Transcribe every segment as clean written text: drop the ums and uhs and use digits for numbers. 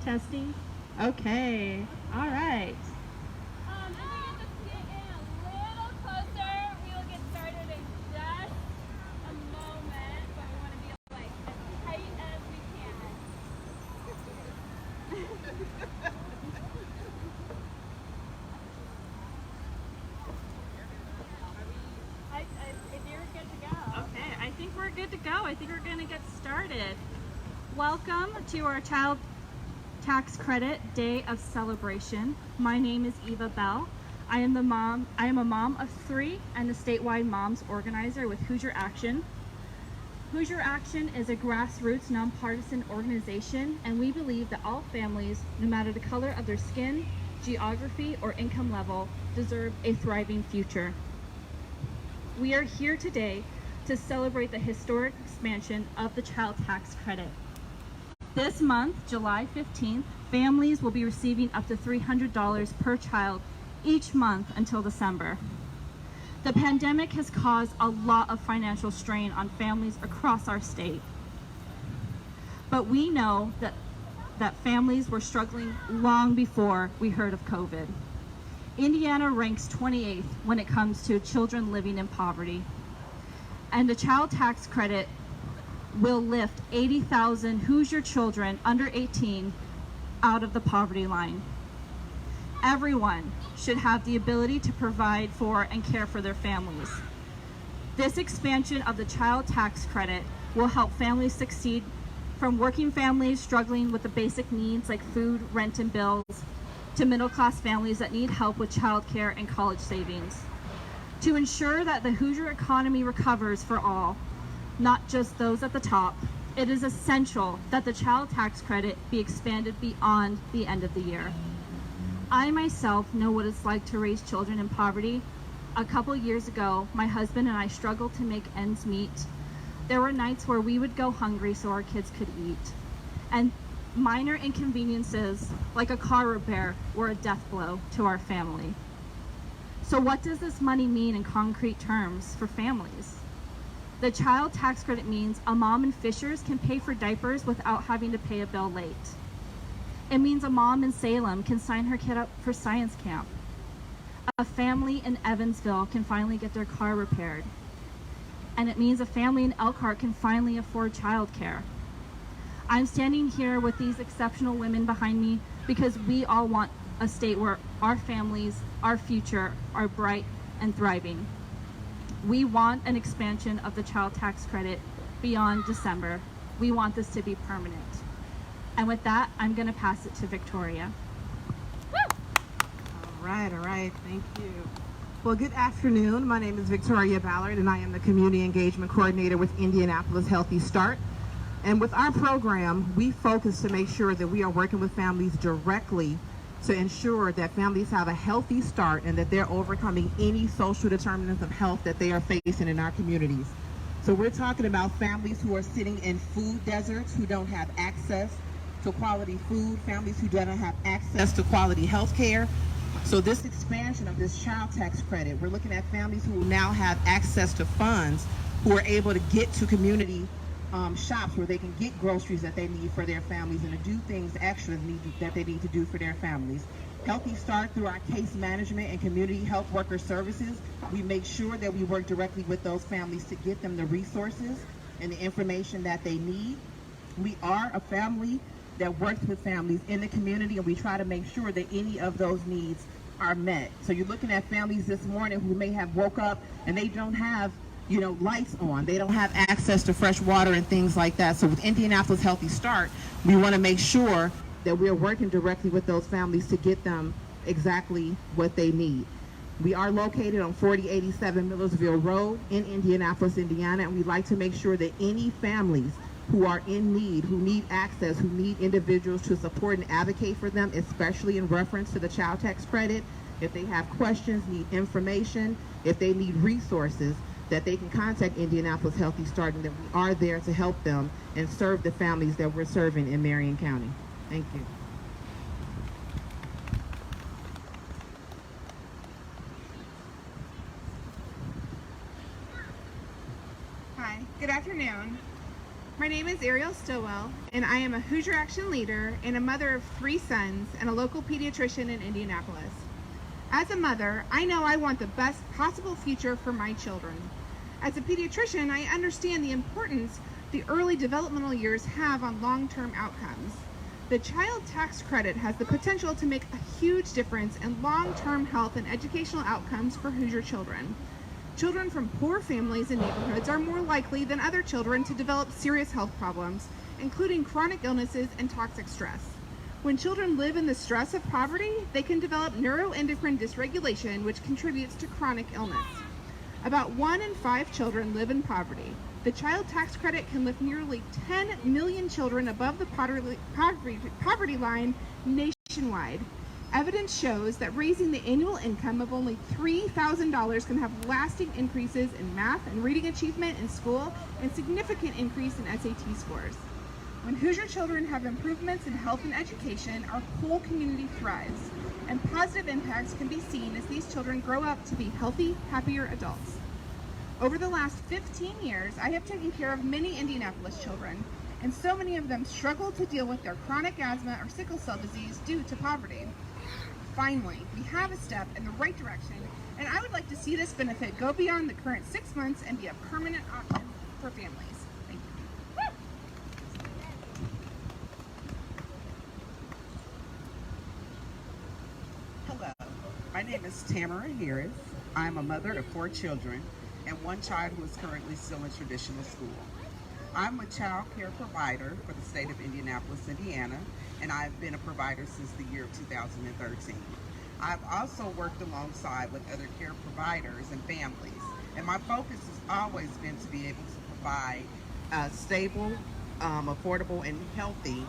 Testing? Okay. All right. I think I just get in a little closer. We will get started in just a moment, but we want to be like as tight as we can. If you're good to go. Okay, I think we're good to go. I think we're going to get started. Welcome to our Child Tax Credit Day of Celebration. My name is Eva Bell. I am a mom of 3 and a statewide moms organizer with Hoosier Action. Hoosier Action is a grassroots nonpartisan organization, and we believe that all families, no matter the color of their skin, geography, or income level, deserve a thriving future. We are here today to celebrate the historic expansion of the child tax credit. This month, July 15th, families will be receiving up to $300 per child each month until December. The pandemic has caused a lot of financial strain on families across our state. But we know that families were struggling long before we heard of COVID. Indiana ranks 28th when it comes to children living in poverty. And the child tax credit will lift 80,000 Hoosier children under 18 out of the poverty line. Everyone should have the ability to provide for and care for their families. This expansion of the child tax credit will help families succeed, from working families struggling with the basic needs like food, rent, and bills, to middle-class families that need help with childcare and college savings. To ensure that the Hoosier economy recovers for all, not just those at the top, it is essential that the child tax credit be expanded beyond the end of the year. I myself know what it's like to raise children in poverty. A couple years ago, my husband and I struggled to make ends meet. There were nights where we would go hungry so our kids could eat. And minor inconveniences, like a car repair, were a death blow to our family. So what does this money mean in concrete terms for families? The child tax credit means a mom in Fishers can pay for diapers without having to pay a bill late. It means a mom in Salem can sign her kid up for science camp. A family in Evansville can finally get their car repaired. And it means a family in Elkhart can finally afford childcare. I'm standing here with these exceptional women behind me because we all want a state where our families, our future, are bright and thriving. We want an expansion of the child tax credit beyond December. We want this to be permanent. And with that, I'm going to pass it to Victoria. All right, thank you. Well, good afternoon. My name is Victoria Ballard, and I am the Community Engagement Coordinator with Indianapolis Healthy Start. And with our program, we focus to make sure that we are working with families directly to ensure that families have a healthy start and that they're overcoming any social determinants of health that they are facing in our communities. So we're talking about families who are sitting in food deserts, who don't have access to quality food, families who don't have access to quality health care. So this expansion of this child tax credit, we're looking at families who now have access to funds, who are able to get to community shops where they can get groceries that they need for their families and to do things extra that they need to do for their families. Healthy Start, through our case management and community health worker services, we make sure that we work directly with those families to get them the resources and the information that they need. We are a family that works with families in the community, and we try to make sure that any of those needs are met. So you're looking at families this morning who may have woke up and they don't have lights on. They don't have access to fresh water and things like that. So with Indianapolis Healthy Start, we want to make sure that we're working directly with those families to get them exactly what they need. We are located on 4087 Millersville Road in Indianapolis, Indiana, and we'd like to make sure that any families who are in need, who need access, who need individuals to support and advocate for them, especially in reference to the child tax credit, if they have questions, need information, if they need resources, that they can contact Indianapolis Healthy Start, and that we are there to help them and serve the families that we're serving in Marion County. Thank you. Hi, good afternoon. My name is Ariel Stillwell, and I am a Hoosier Action leader and a mother of 3 sons and a local pediatrician in Indianapolis. As a mother, I know I want the best possible future for my children. As a pediatrician, I understand the importance the early developmental years have on long-term outcomes. The child tax credit has the potential to make a huge difference in long-term health and educational outcomes for Hoosier children. Children from poor families and neighborhoods are more likely than other children to develop serious health problems, including chronic illnesses and toxic stress. When children live in the stress of poverty, they can develop neuroendocrine dysregulation, which contributes to chronic illness. About 1 in 5 children live in poverty. The child tax credit can lift nearly 10 million children above the poverty line nationwide. Evidence shows that raising the annual income of only $3,000 can have lasting increases in math and reading achievement in school and significant increase in SAT scores. When Hoosier children have improvements in health and education, our whole community thrives, and positive impacts can be seen as these children grow up to be healthy, happier adults. Over the last 15 years, I have taken care of many Indianapolis children, and so many of them struggle to deal with their chronic asthma or sickle cell disease due to poverty. Finally, we have a step in the right direction, and I would like to see this benefit go beyond the current 6 months and be a permanent option for families. Thank you. Hello, my name is Tamara Harris. I'm a mother of 4 children and 1 child who is currently still in traditional school. I'm a child care provider for the state of Indianapolis, Indiana, and I've been a provider since the year of 2013. I've also worked alongside with other care providers and families, and my focus has always been to be able to provide stable, affordable, and healthy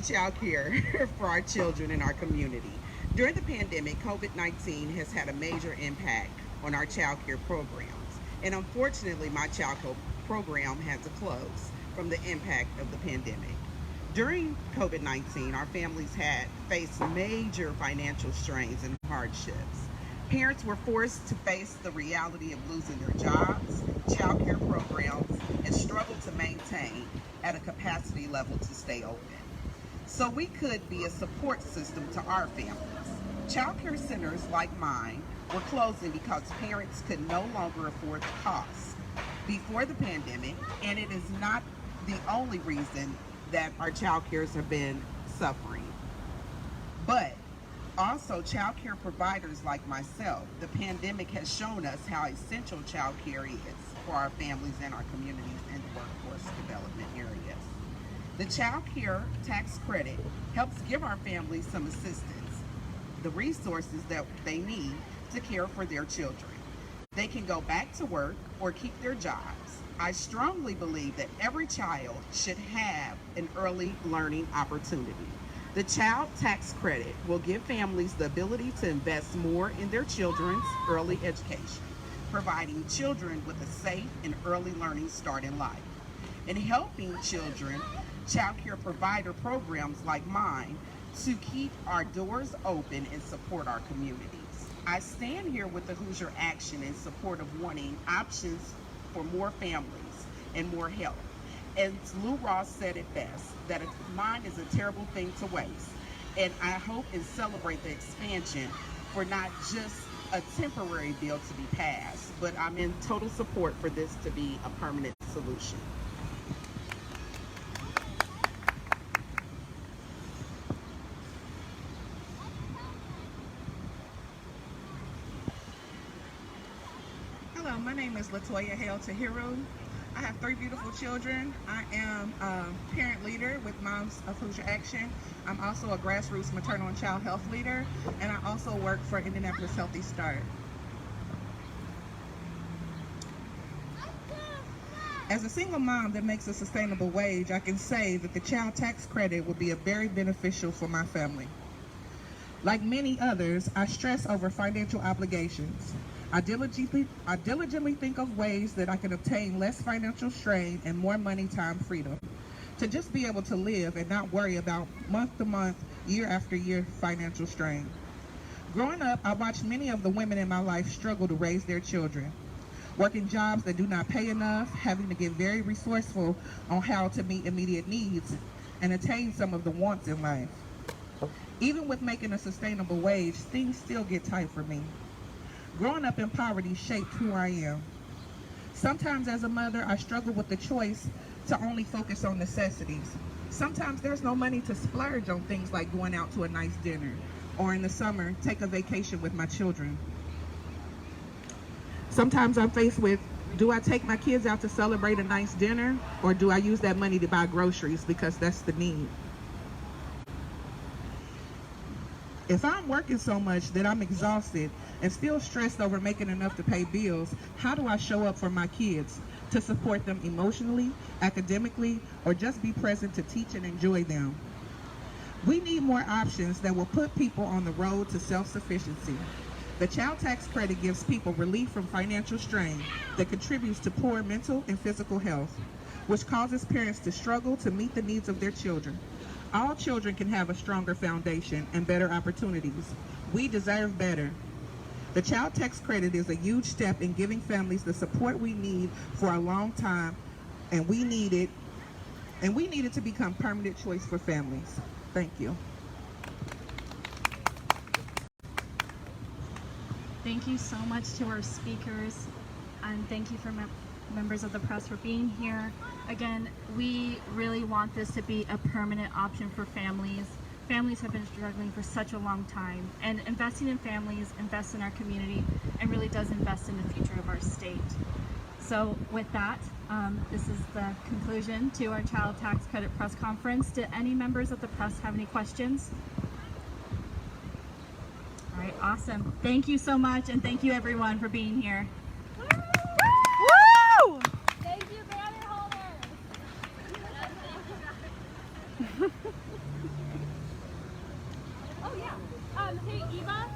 child care for our children in our community. During the pandemic, COVID-19 has had a major impact on our child care programs, and unfortunately, my child care program had to close from the impact of the pandemic. During COVID-19, our families had faced major financial strains and hardships. Parents were forced to face the reality of losing their jobs, child care programs, and struggled to maintain at a capacity level to stay open. So we could be a support system to our families. Child care centers like mine were closing because parents could no longer afford the costs before the pandemic, and it is not the only reason that our child cares have been suffering. But also child care providers like myself, the pandemic has shown us how essential child care is for our families and our communities and the workforce development areas. The child care tax credit helps give our families some assistance, the resources that they need to care for their children. They can go back to work or keep their jobs. I strongly believe that every child should have an early learning opportunity. The child tax credit will give families the ability to invest more in their children's early education, providing children with a safe and early learning start in life. In helping children, child care provider programs like mine to keep our doors open and support our communities. I stand here with the Hoosier Action in support of wanting options for more families and more help. And Lou Ross said it best, that a mind is a terrible thing to waste. And I hope and celebrate the expansion for not just a temporary bill to be passed, but I'm in total support for this to be a permanent solution. Hello, my name is Latoya Hale Tahiru. I have 3 beautiful children. I am a parent leader with Moms of Hoosier Action. I'm also a grassroots maternal and child health leader, and I also work for Indianapolis Healthy Start. As a single mom that makes a sustainable wage, I can say that the child tax credit would be very beneficial for my family. Like many others, I stress over financial obligations. I diligently think of ways that I can obtain less financial strain and more money time freedom to just be able to live and not worry about month to month, year after year financial strain. Growing up, I watched many of the women in my life struggle to raise their children. working jobs that do not pay enough, having to get very resourceful on how to meet immediate needs and attain some of the wants in life. Even with making a sustainable wage, things still get tight for me. Growing up in poverty shaped who I am. Sometimes as a mother, I struggle with the choice to only focus on necessities. Sometimes there's no money to splurge on things like going out to a nice dinner, or in the summer, take a vacation with my children. Sometimes I'm faced with, do I take my kids out to celebrate a nice dinner, or do I use that money to buy groceries because that's the need? If I'm working so much that I'm exhausted and still stressed over making enough to pay bills, how do I show up for my kids to support them emotionally, academically, or just be present to teach and enjoy them? We need more options that will put people on the road to self-sufficiency. The child tax credit gives people relief from financial strain that contributes to poor mental and physical health, which causes parents to struggle to meet the needs of their children. All children can have a stronger foundation and better opportunities. We deserve better. The child tax credit is a huge step in giving families the support we need for a long time, and we need it to become permanent choice for families. Thank you. Thank you so much to our speakers, and thank you for members of the press for being here. Again, we really want this to be a permanent option for families. Families have been struggling for such a long time, and investing in families invests in our community and really does invest in the future of our state. So with that, this is the conclusion to our Child Tax Credit Press Conference. Do any members of the press have any questions? All right, awesome. Thank you so much, and thank you everyone for being here. Woo! Thank you, banner holders. Oh yeah. Hey Eva.